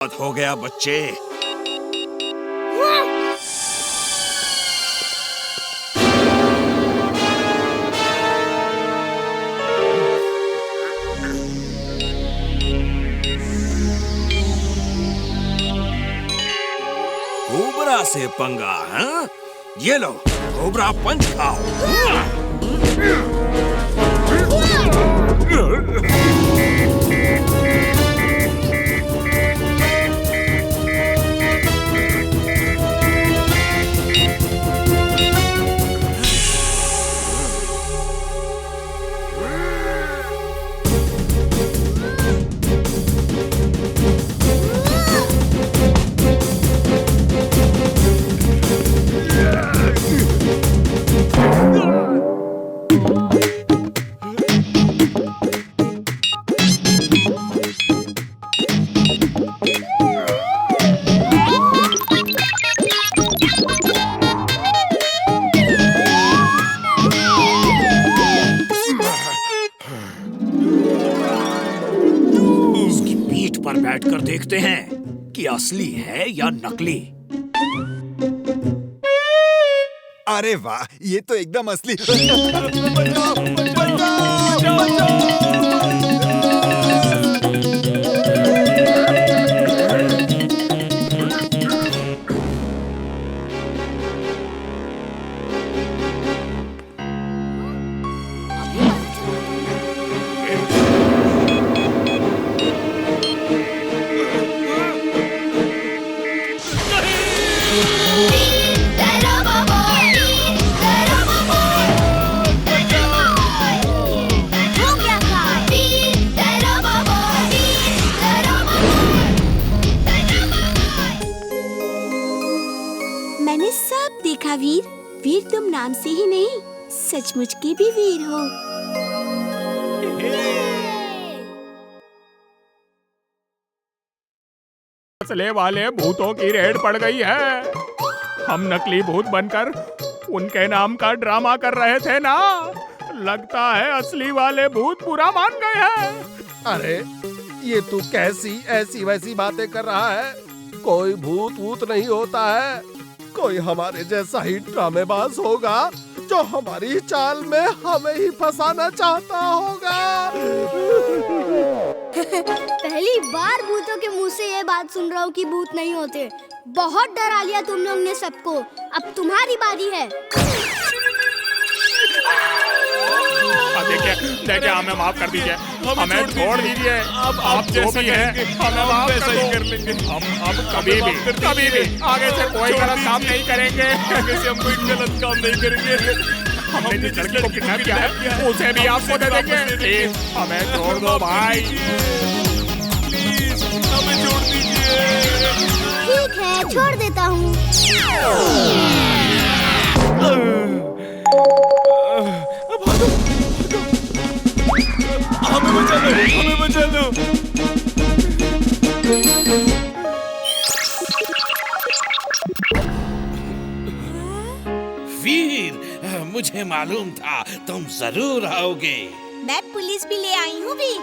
बहुत हो गया बच्चे। कोबरा से पंगा, हाँ? ये लो, कोबरा पंच खाओ। पर बैठकर देखते हैं कि असली है या नकली। अरे वाह, ये तो एकदम असली। मैंने सब देखा वीर। वीर तुम नाम से ही नहीं, सचमुच के भी वीर हो। असले वाले भूतों की रेड पड़ गई है। हम नकली भूत बनकर उनके नाम का ड्रामा कर रहे थे ना। लगता है असली वाले भूत बुरा मान गए हैं। अरे ये तू कैसी ऐसी वैसी बातें कर रहा है? कोई भूत वूत नहीं होता है। कोई हमारे जैसा ही ड्रामेबाज होगा जो हमारी चाल में हमें ही फंसाना चाहता होगा। पहली बार भूतों के मुंह से ये बात सुन रहा हूँ कि भूत नहीं होते। बहुत डरा लिया तुम लोग ने सबको। अब तुम्हारी बारी है। देखिए हमें माफ कर दीजिए, हमें छोड़ दीजिए। आप जो भी हैं हमें माफ कर लेंगे। हम अब कभी भी आगे से कोई गलत काम नहीं करेंगे। आगे से हम कोई गलत काम नहीं करेंगे। हमने जिस लड़की को किडनैप किया है उसे भी आपको दे देंगे। प्लीज हमें छोड़ दो भाई, प्लीज हमें छोड़ दीजिए। ठीक है, छोड़ देता हूँ। हमें बचा लो, हमें बचा लो। वीर, मुझे मालूम था तुम जरूर आओगे। मैं पुलिस भी ले आई हूँ वीर।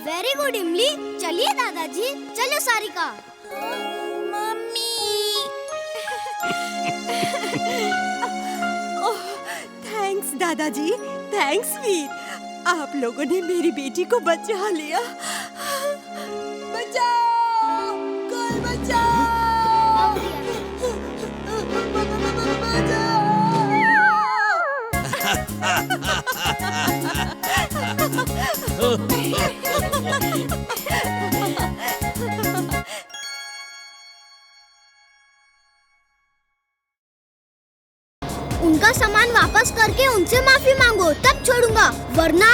वेरी गुड इमली। चलिए दादाजी, चलो सारिका। मम्मी। ओह, थैंक्स दादाजी, थैंक्स वीर। आप लोगों ने मेरी बेटी को बचा लिया। बचाओ, कोई बचाओ। उनका सामान वापस करके उनसे माफी मांगो, तब छोड़ूंगा, वरना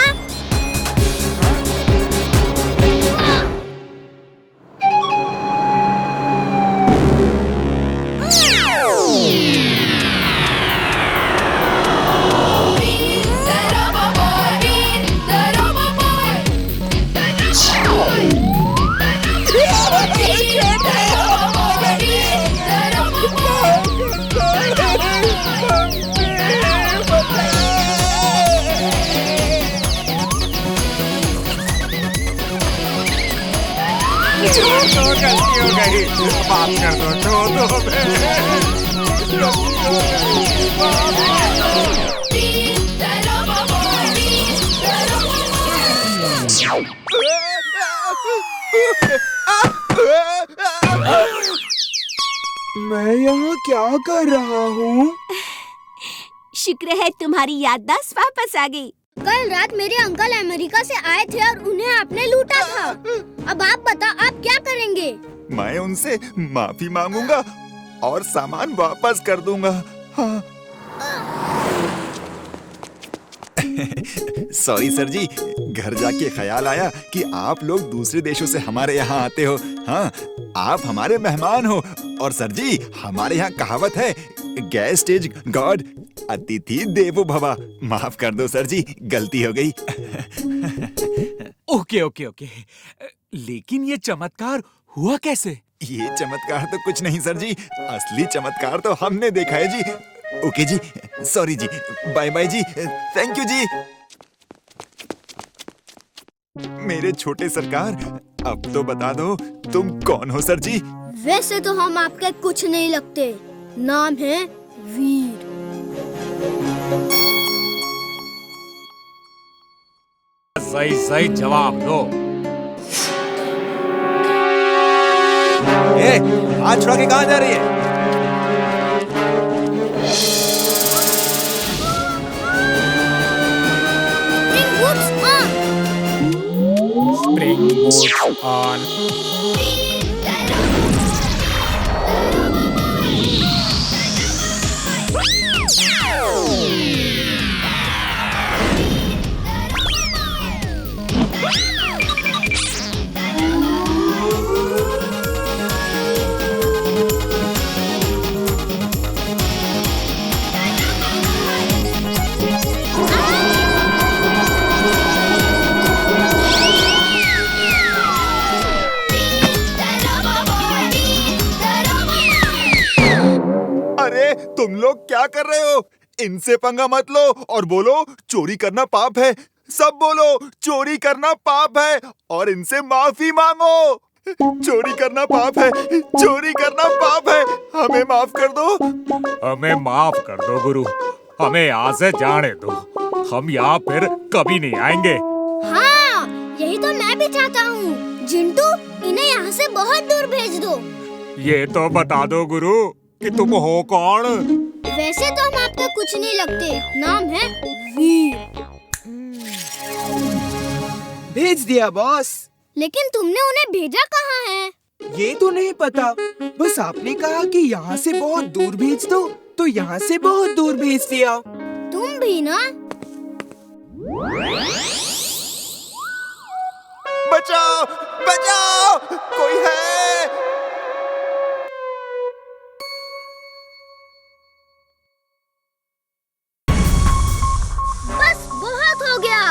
तो गलती हो गई, माफ कर दो, छोड़ दो। मैं यहाँ क्या कर रहा हूँ? शुक्र है तुम्हारी याददाश्त वापस आ गई। कल रात मेरे अंकल अमेरिका से आए थे और उन्हें आपने लूटा था। अब आप बताओ आप क्या करेंगे? मैं उनसे माफी मांगूंगा और सामान वापस कर दूंगा। हाँ। सॉरी सर जी, घर जाके ख्याल आया कि आप लोग दूसरे देशों से हमारे यहाँ आते हो। हाँ, आप हमारे मेहमान हो। और सर जी, हमारे यहाँ कहावत है, गेस्ट इज गॉड, अतिथि देवो भवा। माफ कर दो सर जी, गलती हो गई। ओके ओके ओके, लेकिन ये चमत्कार हुआ कैसे? ये चमत्कार तो कुछ नहीं सर जी, असली चमत्कार तो हमने देखा है जी। ओके जी, सॉरी जी, बाय बाय जी, थैंक यू जी। मेरे छोटे सरकार, अब तो बता दो तुम कौन हो सर जी? वैसे तो हम आपके कुछ नहीं लगते, नाम है वीर। सही सही जवाब दो। ए, हाथ छुड़ा के कहाँ जा रही है? Bring boots on. Spring boots on. अरे तुम लोग क्या कर रहे हो? इनसे पंगा मत लो और बोलो चोरी करना पाप है। सब बोलो चोरी करना पाप है और इनसे माफी मांगो। चोरी करना पाप है, चोरी करना पाप है, हमें माफ कर दो। हमें माफ कर दो गुरु, हमें यहाँ से जाने दो, हम यहाँ फिर कभी नहीं आएंगे। हाँ, यही तो मैं भी चाहता हूँ। जिंटू, इन्हें यहाँ से बहुत दूर भेज दो। ये तो बता दो गुरु कि तुम हो कौन? वैसे तो हम आपको कुछ नहीं लगते, नाम है वीर। भेज दिया बॉस। लेकिन तुमने उन्हें भेजा कहाँ है? ये तो नहीं पता, बस आपने कहा कि यहाँ से बहुत दूर भेज दो, तो यहाँ से बहुत दूर भेज दिया। तुम भी ना? बचाओ, बचाओ, कोई है? बस बहुत हो गया,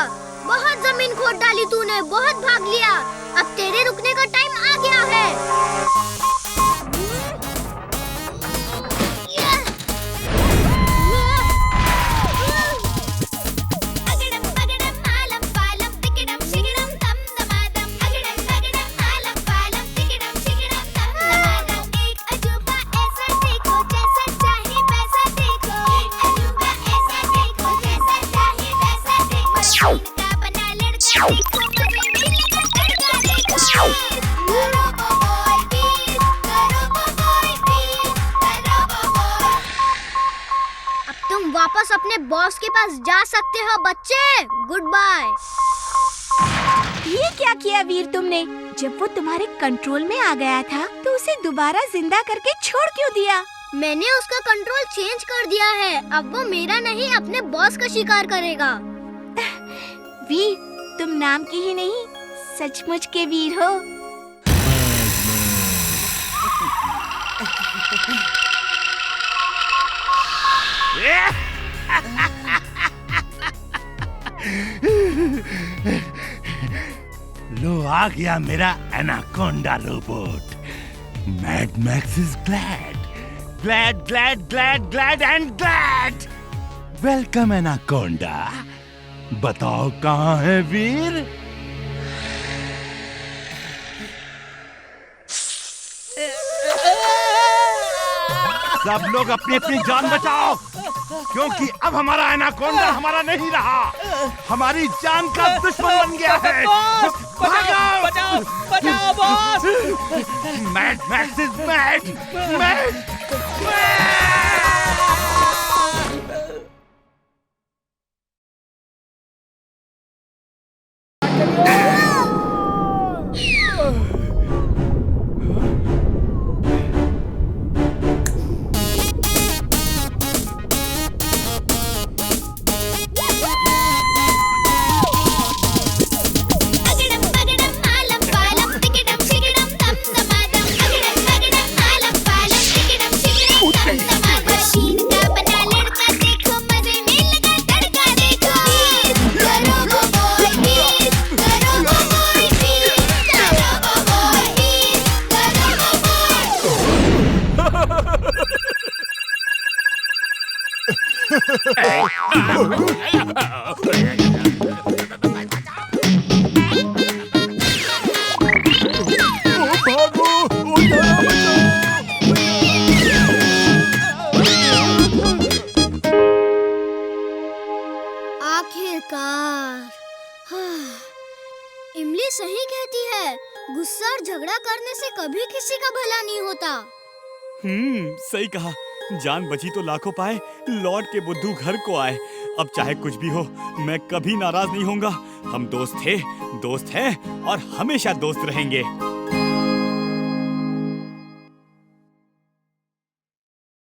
बहुत जमीन खोद डाली तूने, बहुत भाग लिया। अब तेरे रुकने का टाइम आ गया है। वापस अपने बॉस के पास जा सकते हो बच्चे। Good bye. ये क्या किया वीर तुमने? जब वो तुम्हारे कंट्रोल में आ गया था तो उसे दोबारा जिंदा करके छोड़ क्यों दिया? मैंने उसका कंट्रोल चेंज कर दिया है। अब वो मेरा नहीं अपने बॉस का शिकार करेगा। वीर, तुम नाम की ही नहीं सचमुच के वीर हो। लो आ गया मेरा anaconda robot. Mad max is glad, glad glad glad glad and glad. Welcome anaconda. बताओ कहाँ है वीर? सब लोग अपनी अपनी जान बचाओ, क्योंकि अब हमारा एनाकोंडा हमारा नहीं रहा, हमारी जान का दुश्मन बन गया है। बचाओ बचाओ बचाओ boss. Mad max is mad, mad. आखिरकार। इमली सही कहती है, गुस्सा और झगड़ा करने से कभी किसी का भला नहीं होता। सही कहा। जान बची तो लाखों पाए, लौट के बुद्धू घर को आए। अब चाहे कुछ भी हो, मैं कभी नाराज नहीं होऊंगा। हम दोस्त थे, दोस्त हैं और हमेशा दोस्त रहेंगे।